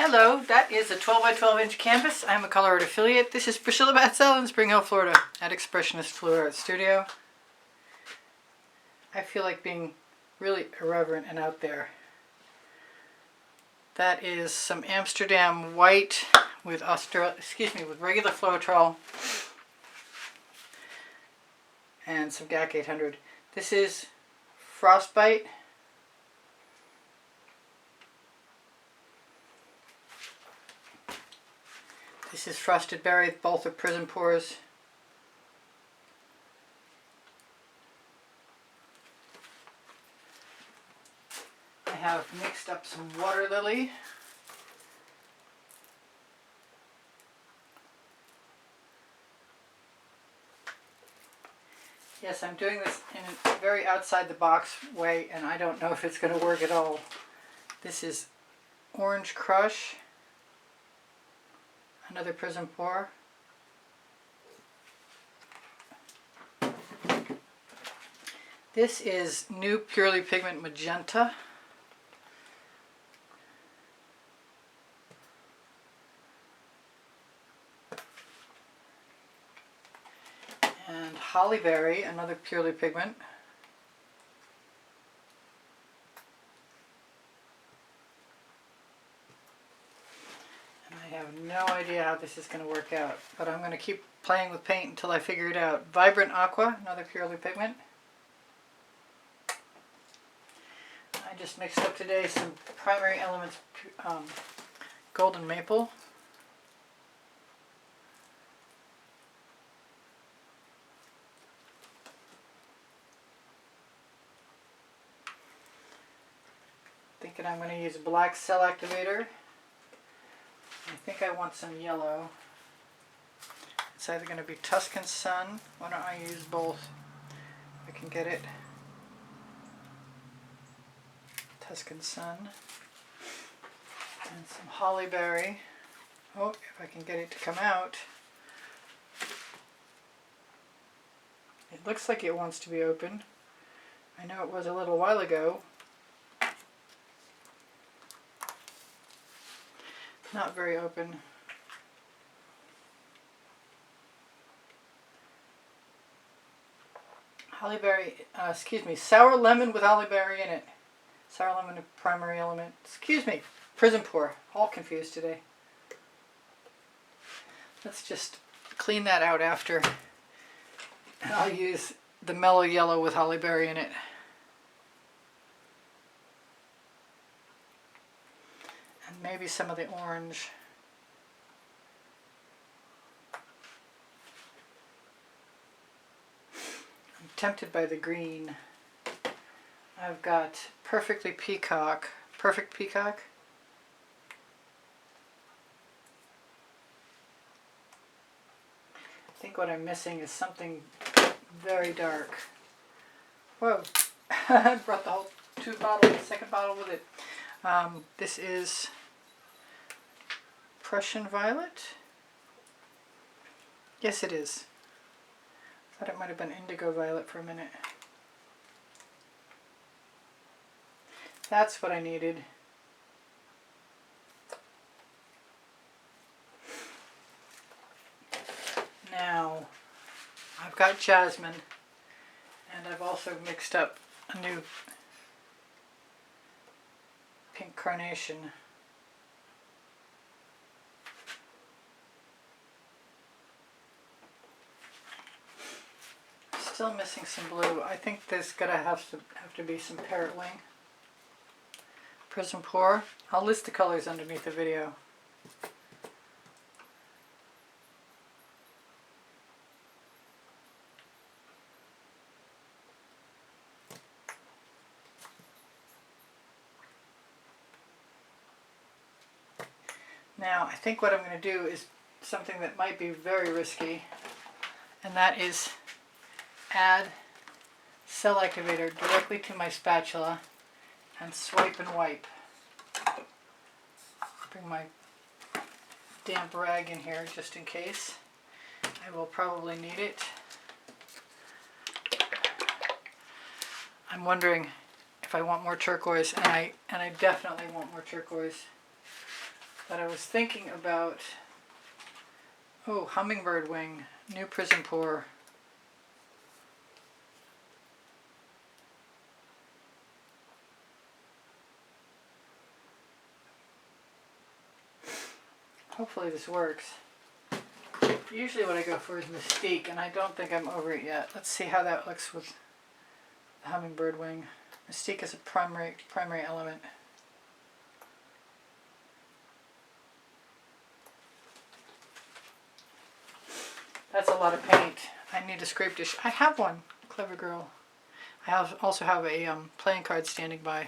Hello, that is a 12 by 12 inch canvas. I'm a Colourarte affiliate. This is Priscilla Batzell in Spring Hill, Florida at Expressionist Fluorescent Studio. I feel like being really irreverent and out there. That is some Amsterdam white with with regular Floetrol and some GAC 800. This is Frostbite. This is Frosted Berry, both are Prizm pours. I have mixed up some Waterlily. Yes, I'm doing this in a very outside the box way, and I don't know if it's going to work at all. This is Orange Crush. Another Prizm pour. This is new Purley Pigment Magenta. And Holly Berry, another Purley Pigment. I have no idea how this is going to work out, but I'm going to keep playing with paint until I figure it out. Vibrant Aqua, another Purley Pigment. I just mixed up today some Primary Elements Golden Maple. Thinking I'm going to use black cell activator. I think I want some yellow. It's either going to be Tuscan Sun. Why don't I use both? If I can get it. Tuscan Sun. And some Holly Berry. Oh, if I can get it to come out. It looks like it wants to be open. I know it was a little while ago. Not very open. Holly Berry, sour lemon with Holly Berry in it. Sour lemon and primary element. Prizm pour. All confused today. Let's just clean that out after. And I'll use the mellow yellow with Holly Berry in it. Maybe some of the orange. I'm tempted by the green. I've got Perfect Peacock. I think what I'm missing is something very dark. Whoa, I brought the whole second bottle with it. This is Prussian Violet? Yes, it is. I thought it might have been Indigo Violet for a minute. That's what I needed. Now, I've got Jasmine, and I've also mixed up a new Pink Carnation. Still missing some blue. I think there's gonna have to be some Parrot Wing. Prizm pour. I'll list the colors underneath the video. Now, I think what I'm going to do is something that might be very risky, and that is add cell activator directly to my spatula and swipe and wipe. Bring my damp rag in here just in case. I will probably need it. I'm wondering if I want more turquoise, and I definitely want more turquoise. But I was thinking about, oh, hummingbird wing, new Prizm pour. Hopefully this works. Usually what I go for is Mystique, and I don't think I'm over it yet. Let's see how that looks with the hummingbird wing. Mystique is a primary element. That's a lot of paint. I need a scrape dish. I have one. Clever girl. I also have a playing card standing by.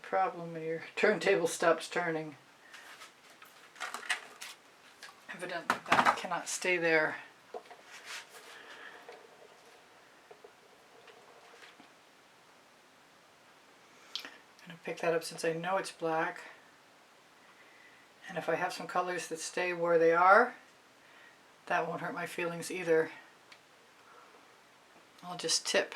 Problem when your turntable stops turning. Evidently that cannot stay there. I'm going to pick that up since I know it's black. And if I have some colors that stay where they are, that won't hurt my feelings either. I'll just tip.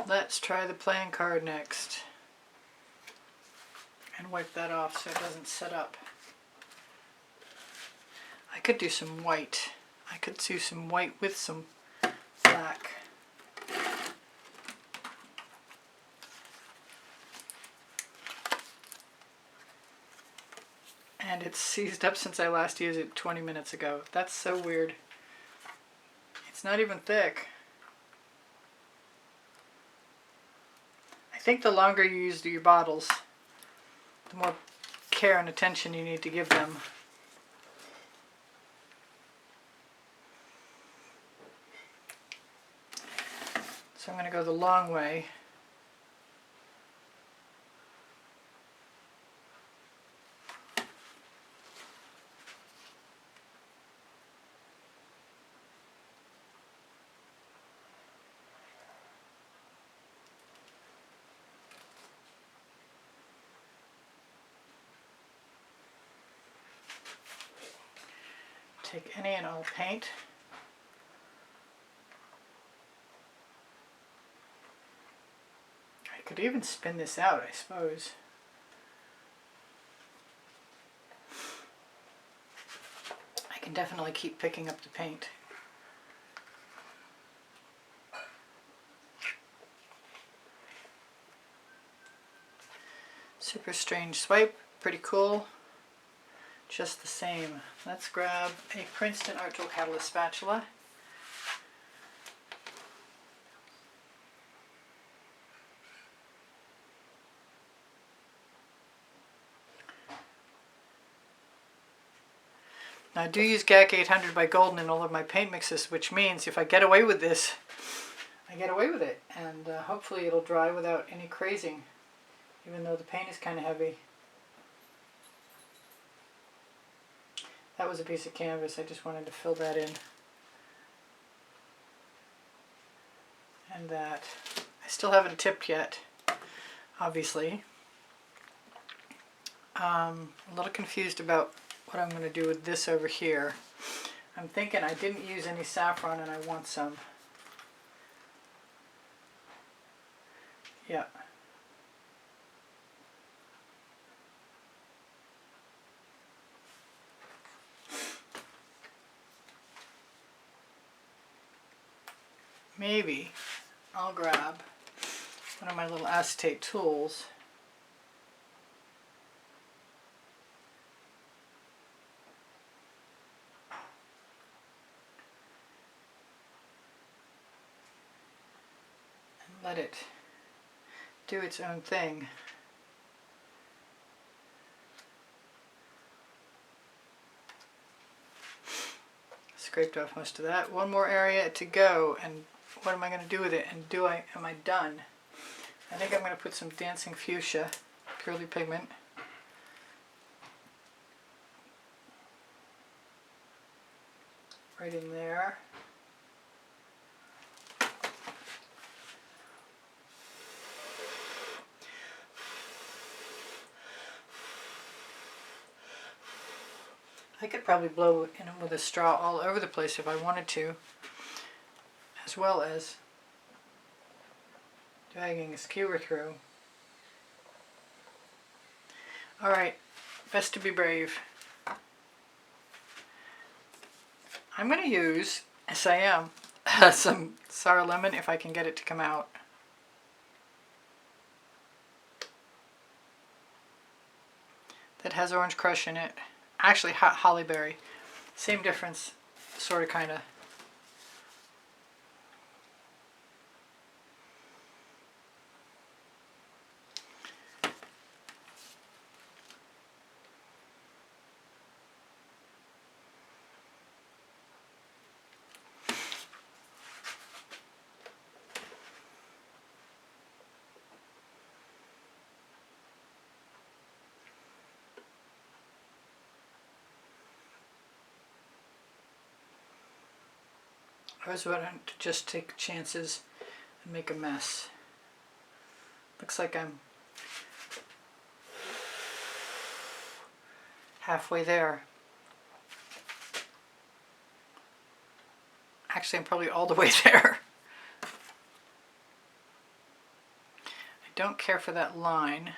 Let's try the playing card next and wipe that off so it doesn't set up. I could do some white. I could do some white with some black. And it's seized up since I last used it 20 minutes ago. That's so weird. It's not even thick. I think the longer you use your bottles, the more care and attention you need to give them. So I'm going to go the long way. Take any and all paint. I could even spin this out, I suppose. I can definitely keep picking up the paint. Super strange swipe, pretty cool. Just the same. Let's grab a Princeton Art Tool Catalyst spatula. Now I do use GAC 800 by Golden in all of my paint mixes, which means if I get away with this, I get away with it. And hopefully it'll dry without any crazing, even though the paint is kind of heavy. That was a piece of canvas, I just wanted to fill that in. And that. I still haven't tipped yet, obviously. A little confused about what I'm going to do with this over here. I'm thinking I didn't use any saffron and I want some. Yeah. Maybe I'll grab one of my little acetate tools and let it do its own thing. Scraped off most of that. One more area to go, and what am I going to do with it? And am I done? I think I'm going to put some Dancing Fuchsia, Purley Pigment. right in there. I could probably blow in with a straw all over the place if I wanted to, as well as dragging a skewer through. Alright, best to be brave. I'm going to use, yes I am, some sour lemon if I can get it to come out. That has orange crush in it. Actually, Holly Berry. Same difference, sort of, kind of. I was wanting to just take chances and make a mess. Looks like I'm halfway there. Actually, I'm probably all the way there. I don't care for that line,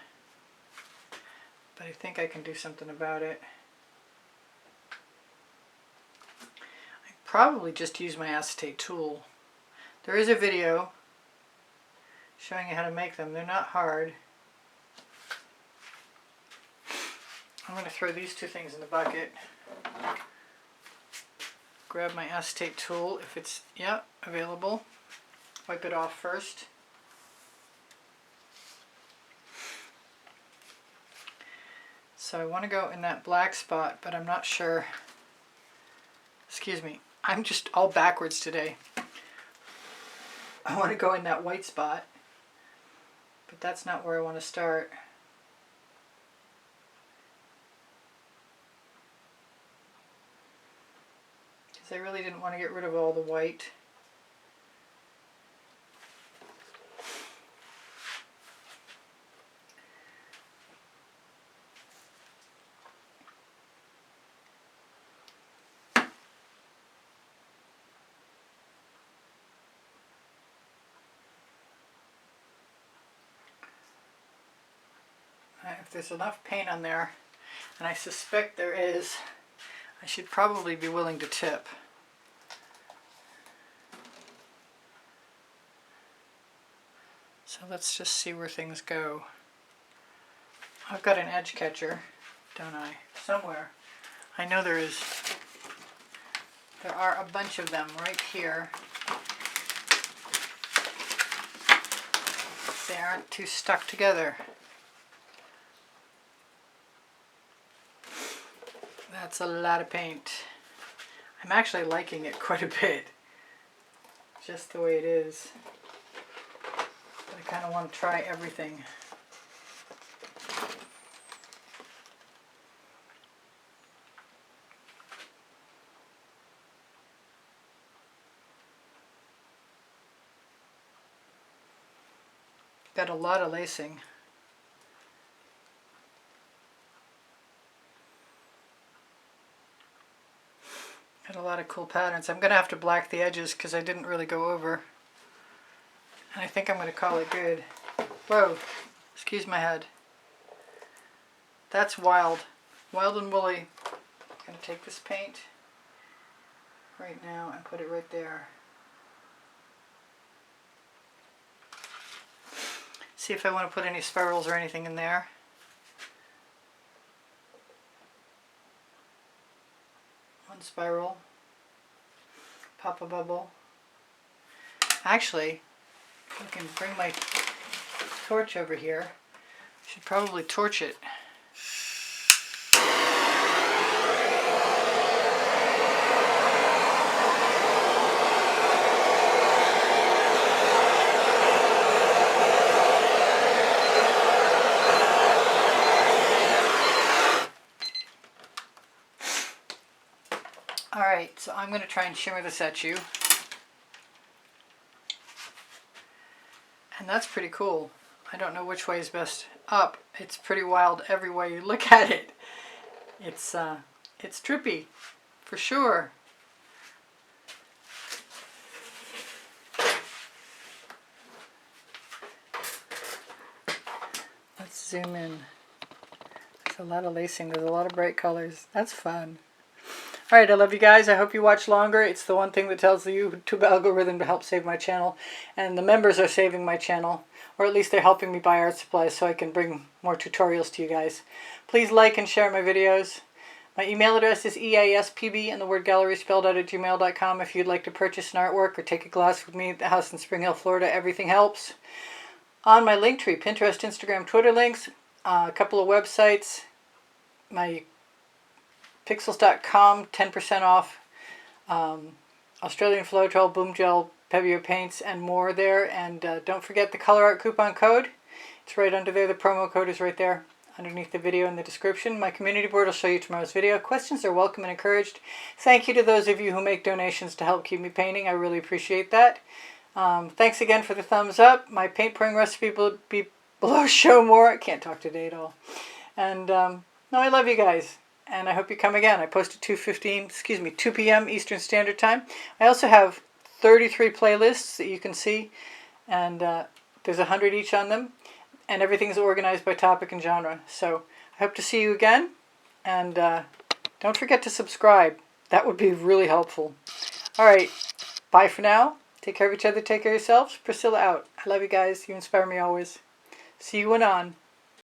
but I think I can do something about it. Probably just use my acetate tool. There is a video showing you how to make them. They're not hard. I'm going to throw these two things in the bucket. Grab my acetate tool if it's, available. Wipe it off first. So I want to go in that black spot, but I'm not sure. Excuse me. I'm just all backwards today. I want to go in that white spot, but that's not where I want to start. Because I really didn't want to get rid of all the white. If there's enough paint on there, and I suspect there is, I should probably be willing to tip. So let's just see where things go. I've got an edge catcher, don't I? Somewhere. I know there is. There are a bunch of them right here. They aren't too stuck together. That's a lot of paint. I'm actually liking it quite a bit, just the way it is. But I kind of want to try everything. Got a lot of lacing. Got a lot of cool patterns. I'm going to have to black the edges because I didn't really go over. And I think I'm going to call it good. Whoa, excuse my head. That's wild. Wild and woolly. I'm going to take this paint right now and put it right there. See if I want to put any spirals or anything in there. One spiral. Pop a bubble. Actually, I can bring my torch over here. I should probably torch it. Alright, so I'm going to try and shimmer this at you. And that's pretty cool. I don't know which way is best up. It's pretty wild every way you look at it. It's trippy, for sure. Let's zoom in. There's a lot of lacing. There's a lot of bright colors. That's fun. Alright, I love you guys. I hope you watch longer. It's the one thing that tells the YouTube algorithm to help save my channel. And the members are saving my channel. Or at least they're helping me buy art supplies so I can bring more tutorials to you guys. Please like and share my videos. My email address is easpb and the word gallery spelled out at gmail.com if you'd like to purchase an artwork or take a class with me at the house in Spring Hill, Florida. Everything helps. On my Linktree, Pinterest, Instagram, Twitter links, a couple of websites, my pixels.com, 10% off, Australian Floetrol, Boom Gel, Pebeo paints, and more there. And don't forget the Colourarte coupon code. It's right under there. The promo code is right there underneath the video in the description. My community board will show you tomorrow's video. Questions are welcome and encouraged. Thank you to those of you who make donations to help keep me painting. I really appreciate that. Thanks again for the thumbs up. My paint pouring recipe will be below. Show more. I can't talk today at all. And no, I love you guys. And I hope you come again. I post at 2 p.m. Eastern Standard Time. I also have 33 playlists that you can see. And there's 100 each on them. And everything's organized by topic and genre. So I hope to see you again. And don't forget to subscribe. That would be really helpful. Alright, bye for now. Take care of each other. Take care of yourselves. Priscilla out. I love you guys. You inspire me always. See you anon.